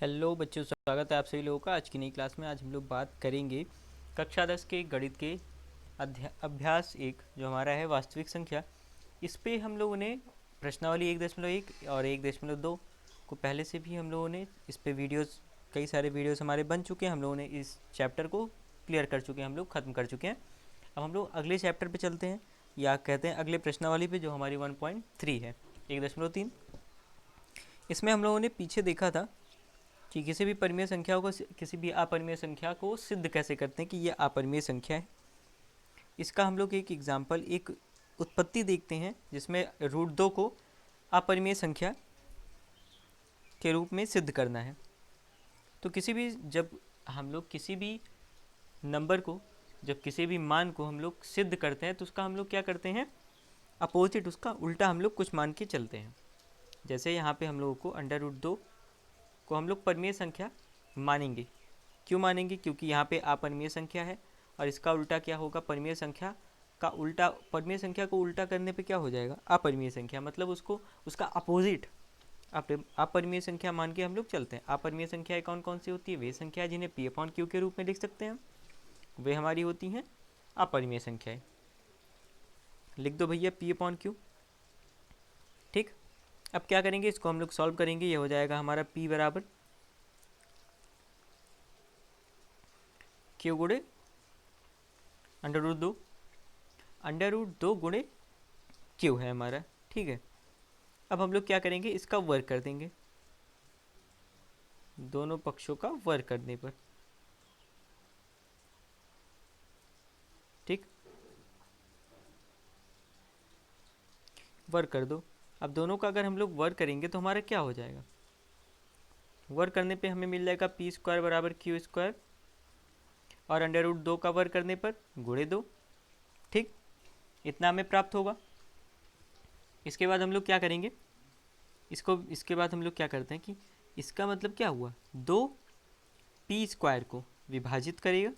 Hello बच्चों, स्वागत है आप सभी लोगों का आज की नई क्लास में। आज हम लोग बात करेंगे कक्षा 10 के गणित के अभ्यास एक जो हमारा है वास्तविक संख्या। इस पे हम लोगों ने प्रश्नावली 1.1 और 1.2 को पहले से भी हम लोगों ने इस पे वीडियोस, कई सारे वीडियोस हमारे बन चुके हैं। हम लोगों ने इस चैप्टर को क्लियर कर चुके हैं, हम लोग ख़त्म कर चुके हैं। अब हम लोग अगले चैप्टर पे चलते हैं, या कहते हैं अगले प्रश्नावली पे, जो हमारी 1.3 है, 1.3। इसमें हम लोगों ने पीछे देखा था कि किसी भी परिमेय संख्या को, किसी भी अपरिमेय संख्या को सिद्ध कैसे करते हैं कि ये अपरिमेय संख्या है। इसका हम लोग एक एग्जाम्पल, एक उत्पत्ति देखते हैं जिसमें √2 को अपरिमेय संख्या के रूप में सिद्ध करना है। तो जब हम लोग किसी भी नंबर को, जब किसी भी मान को हम लोग सिद्ध करते हैं तो उसका हम लोग क्या करते हैं, अपोजिट, उसका उल्टा हम लोग कुछ मान के चलते हैं। जैसे यहाँ पे हम लोगों को √2 को हम लोग परिमेय संख्या मानेंगे। क्यों मानेंगे? क्योंकि यहाँ पे अपरिमेय संख्या है और इसका उल्टा क्या होगा, परिमेय संख्या का उल्टा। परिमेय संख्या को उल्टा करने पे क्या हो जाएगा, अपरिमेय संख्या, मतलब उसको, उसका अपोजिट अपरिमेय संख्या मान के हम लोग चलते हैं। अपरिमेय संख्याएं कौन कौन सी होती है? वे संख्या जिन्हें P/Q के रूप में लिख सकते हैं, वे हमारी होती हैं अपरिमेय संख्याएं। लिख दो भैया P/Q। ठीक, अब क्या करेंगे, इसको हम लोग सॉल्व करेंगे। ये हो जाएगा हमारा P बराबर Q गुणे √2, √2 गुणे Q है हमारा। ठीक है, अब हम लोग क्या करेंगे, इसका वर्ग कर देंगे, दोनों पक्षों का वर्ग करने पर। ठीक, वर्ग कर दो। अब दोनों का अगर हम लोग वर्ग करेंगे तो हमारा क्या हो जाएगा, वर्ग करने पे हमें मिल जाएगा P² बराबर Q², और √2 का वर्ग करने पर गुणे 2। ठीक, इतना हमें प्राप्त होगा। इसके बाद हम लोग क्या करेंगे, इसके बाद हम लोग क्या करते हैं कि इसका मतलब क्या हुआ, 2P² को विभाजित करेगा।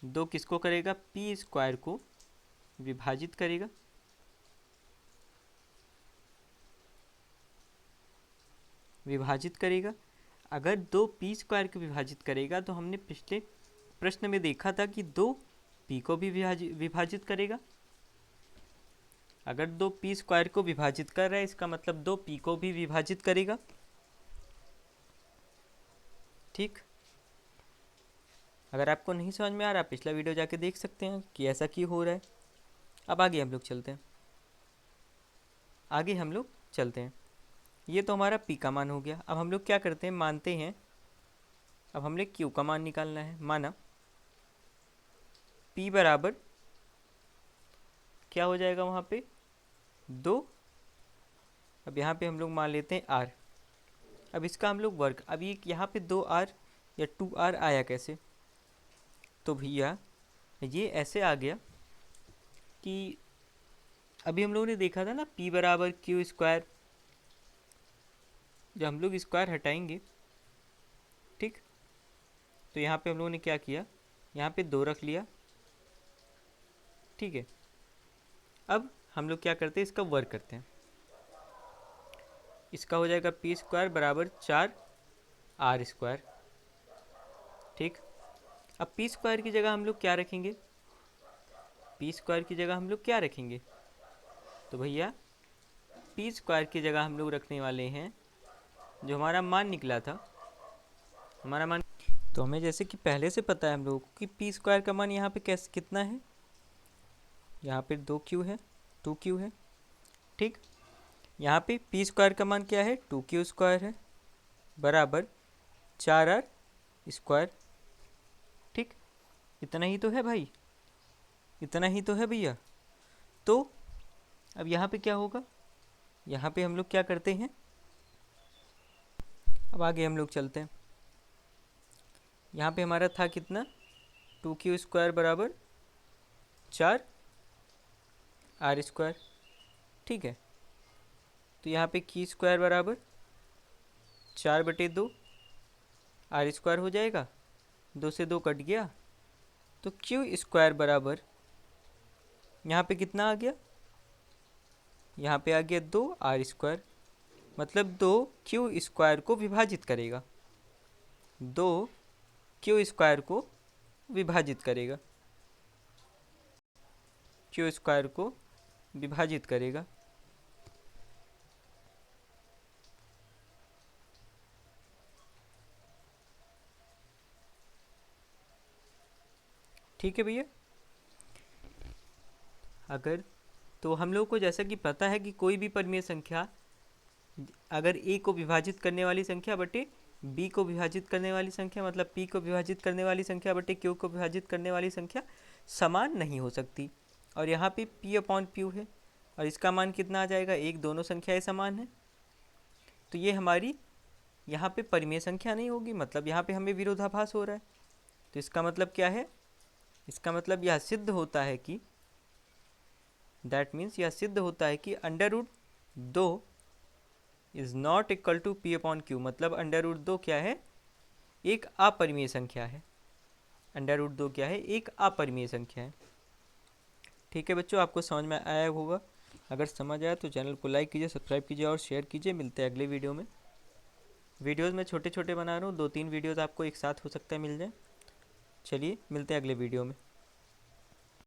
2 किसको करेगा, P² को विभाजित करेगा। विभाजित करेगा। अगर 2P² को विभाजित करेगा तो हमने पिछले प्रश्न में देखा था कि 2P को भी विभाजित करेगा। अगर 2P² को विभाजित कर रहा है, इसका मतलब 2P को भी विभाजित करेगा। ठीक, अगर आपको नहीं समझ में आ रहा, पिछला वीडियो जाके देख सकते हैं कि ऐसा क्यों हो रहा है। अब आगे हम लोग चलते हैं, ये तो हमारा P का मान हो गया। अब हम लोग क्या करते हैं, मानते हैं, अब हमने Q का मान निकालना है। माना P बराबर क्या हो जाएगा वहाँ पे, 2। अब यहाँ पे हम लोग मान लेते हैं R। अब इसका हम लोग वर्ग, अब ये यहाँ पे 2R या 2R आया कैसे, तो भैया ये ऐसे आ गया कि अभी हम लोगों ने देखा था ना, P बराबर Q², जब हम लोग स्क्वायर हटाएंगे, ठीक, तो यहाँ पे हम लोगों ने क्या किया, यहाँ पे 2 रख लिया। ठीक है, अब हम लोग क्या करते हैं, इसका वर्ग करते हैं। इसका हो जाएगा P² बराबर 4R²। ठीक, अब P² की जगह हम लोग क्या रखेंगे, P² की जगह हम लोग क्या रखेंगे, तो भैया P² की जगह हम लोग रखने वाले हैं जो हमारा मान निकला था, हमारा मान। तो हमें जैसे कि पहले से पता है हम लोगों को कि P² का मान यहाँ पे कैसे कितना है, यहाँ पे 2Q है, 2Q है। ठीक, यहाँ पे P² का मान क्या है, 2Q² है, बराबर 4R²। ठीक, इतना ही तो है भाई, इतना ही तो है भैया। तो अब यहाँ पे क्या होगा, यहाँ पे हम लोग क्या करते हैं, अब आगे हम लोग चलते हैं। यहाँ पे हमारा था कितना, 2Q² बराबर 4R²। ठीक है, तो यहाँ पे Q² बराबर 4/2 R² हो जाएगा, 2 से 2 कट गया, तो Q² बराबर यहाँ पे कितना आ गया, यहाँ पे आ गया 2R²। मतलब 2q² को विभाजित करेगा, 2q² को विभाजित करेगा, q² को विभाजित करेगा। ठीक है भैया। अगर तो हम लोग को जैसा कि पता है कि कोई भी परिमेय संख्या अगर a को विभाजित करने वाली संख्या बटे b को विभाजित करने वाली संख्या, मतलब p को विभाजित करने वाली संख्या बटे q को विभाजित करने वाली संख्या समान नहीं हो सकती। और यहाँ पे p/q है और इसका मान कितना आ जाएगा, 1। दोनों संख्याएं समान हैं, तो ये हमारी यहाँ पे परिमेय संख्या नहीं होगी, मतलब यहाँ पे हमें विरोधाभास हो रहा है। तो इसका मतलब क्या है, इसका मतलब यह सिद्ध होता है कि दैट मीन्स यह सिद्ध होता है कि √2 is not equal to p/q, मतलब √2 क्या है, एक अपरिमेय संख्या है। √2 क्या है, एक अपरिमेय संख्या है। ठीक है बच्चों, आपको समझ में आया होगा। अगर समझ आया तो चैनल को लाइक कीजिए, सब्सक्राइब कीजिए और शेयर कीजिए। मिलते हैं अगले वीडियो में। वीडियोज़ मैं छोटे छोटे बना रहा हूँ, 2-3 वीडियोज़ आपको एक साथ हो सकता है मिल जाए। चलिए मिलते हैं अगले वीडियो में।